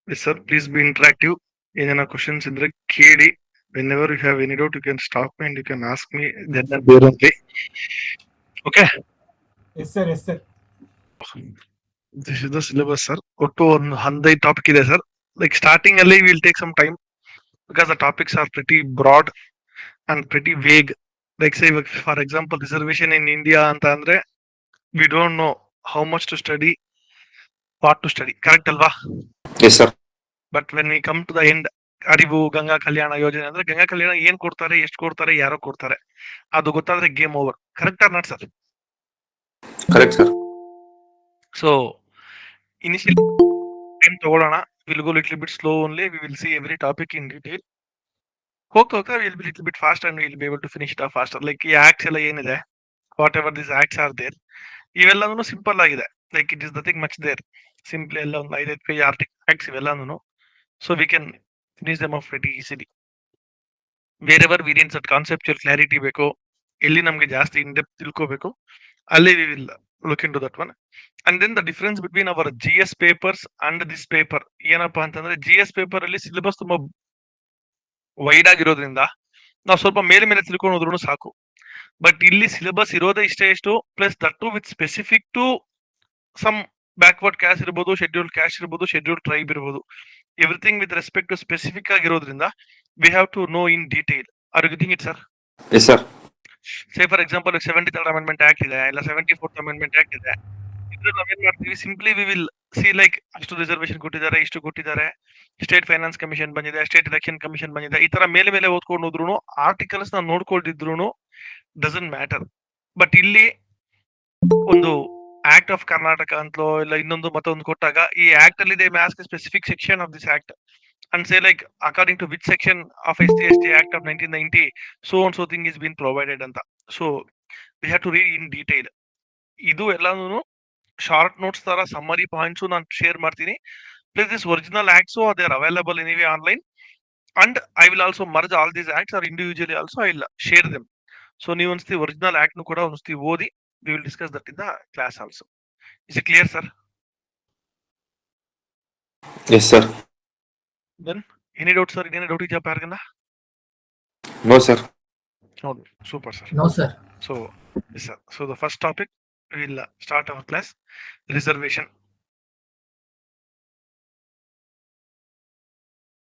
Yes, sir. Please be interactive. ಏನೇನೋ questions ಇದ್ರೆ ಕೇಳಿ. Whenever you have any doubt, you can stop me and you can ask me. Then and there only. Okay. Yes sir, yes sir. This is the syllabus, sir. ಒಟ್ಟು ಒಂದು 15 topic ಇದೆ sir. Like starting ಅಲ್ಲಿ we'll take some time because the topics are pretty broad and pretty vague. Like say, for example, reservation in India ಅಂತ ಅಂದ್ರೆ we don't know how much to study, what to study. Correct ಅಲ್ವಾ? Yes, sir. But when we come to the end, ಅರಿವು ಗಂಗಾ ಕಲ್ಯಾಣ ಯೋಜನೆ ಅಂದ್ರೆ ಗಂಗಾ ಕಲ್ಯಾಣ ಏನ್ ಕೊಡ್ತಾರೆ, ಎಷ್ಟು ಕೊಡ್ತಾರೆ, ಯಾರೋ ಕೊಡ್ತಾರೆ, ಅದು ಗೊತ್ತಾದ್ರೆ game over. Correct or not sir? Correct, sir. So initial time ತಗೊಳ್ಳೋಣ. Will go little bit slow only. We will see every topic in detail. ಹೋಗ್ತಾ ಹೋಗ್ತಾ will be little bit fast and will be able to finish it faster. Like ಈ acts ಎಲ್ಲ ಏನಿದೆ, whatever this acts are there, ಇವೆಲ್ಲನೂ simple ಆಗಿದೆ. Like it is nothing much there. Simply ಎಲ್ಲ ಒಂದು 5 page acts ಇವೆಲ್ಲನೂ. So we can finish them off very easily. Wherever variants at conceptual clarity ಬೇಕೋ, ಎಲ್ಲಿ ನಮಗೆ ಜಾಸ್ತಿ ಇನ್ ಡೆಪ್ತ್ ತಿಳ್ಕೋಬೇಕು, ಅಲ್ಲಿ we will look into that one. And then the difference between our GS papers and this paper ಏನಪ್ಪಾ ಅಂತಂದ್ರೆ, GS paper ಅಲ್ಲಿ syllabus ತುಂಬಾ ವೈಡ್ ಆಗಿರೋದ್ರಿಂದ ನಾವು ಸ್ವಲ್ಪ ಮೇಲೆ ಮೇಲೆ ತಿಳ್ಕೊಂಡು ಹೋದ್ರೂ ಸಾಕು. ಬಟ್ ಇಲ್ಲಿ ಸಿಲೆಬಸ್ ಇರೋದೇ ಇಷ್ಟು, plus that too with specific to some backward caste ಇರ್ಬೋದು, ಶೆಡ್ಯೂಲ್ಡ್ ಕ್ಯಾಸ್ಟ್ ಇರ್ಬೋದು, ಶೆಡ್ಯೂಲ್ಡ್ ಟ್ರೈಬ್ ಇರ್ಬೋದು, everything with respect to specific ಆಗಿರೋದ್ರಿಂದ we have to know in detail. Are you getting it sir? Yes, sir. Say for example 73rd amendment act ಇದೆ, ಇಲ್ಲ 74th amendment act ಇದೆ. ಇದ್ರಲ್ಲಿ ನಾವೇನ್ ಮಾಡ್ತೀವಿ, simply we will see like ಅಷ್ಟು reservation ಕೊಟ್ಟಿದ್ದಾರೆ, ಇಷ್ಟು ಕೊಟ್ಟಿದ್ದಾರೆ, ಸ್ಟೇಟ್ ಫೈನಾನ್ಸ್ ಕಮಿಷನ್ ಬಂದಿದೆ, ಸ್ಟೇಟ್ ಎಲೆಕ್ಷನ್ ಕಮಿಷನ್ ಬಂದಿದೆ, ಈ ತರ ಮೇಲೆ ಮೇಲೆ ಓದ್ಕೊಂಡು ಹೋದ್ರು, ಆರ್ಟಿಕಲ್ಸ್ ನಾವು ನೋಡ್ಕೊಂಡಿದ್ರು ಡಸಂಟ್ ಮ್ಯಾಟರ್. ಬಟ್ ಇಲ್ಲಿ ಒಂದು ಆಕ್ಟ್ ಆಫ್ ಕರ್ನಾಟಕ ಅಂತಲೋ ಇಲ್ಲ ಇನ್ನೊಂದು ಮತ್ತೊಂದು ಕೊಟ್ಟಾಗ, ಈ ಆಕ್ಟ್ ಅಲ್ಲಿ they mask specific section of this act and say like according to which section of SC/ST Act of 1990 so and so thing is been provided anta. So we have to read in detail. Idu ellanu short notes tara summary points ನಾನು share ಮಾಡ್ತೀನಿ. Plus this original acts so they are available anyway online, and I will also merge all these acts or individually also I will share them. So ನೀವು ಒಂದ್ಸತಿ original act ನು ಕೂಡ ಒಂದ್ಸತಿ ಓದಿ, we will discuss that in the class also. Is it clear sir? Yes, sir. Then any doubt sir? Any doubt ಇದೆಯಾ ಯಾರಿಗನ್ನ? No, sir. No, super sir. No sir. So yes sir. So the first topic we will start our class, reservation.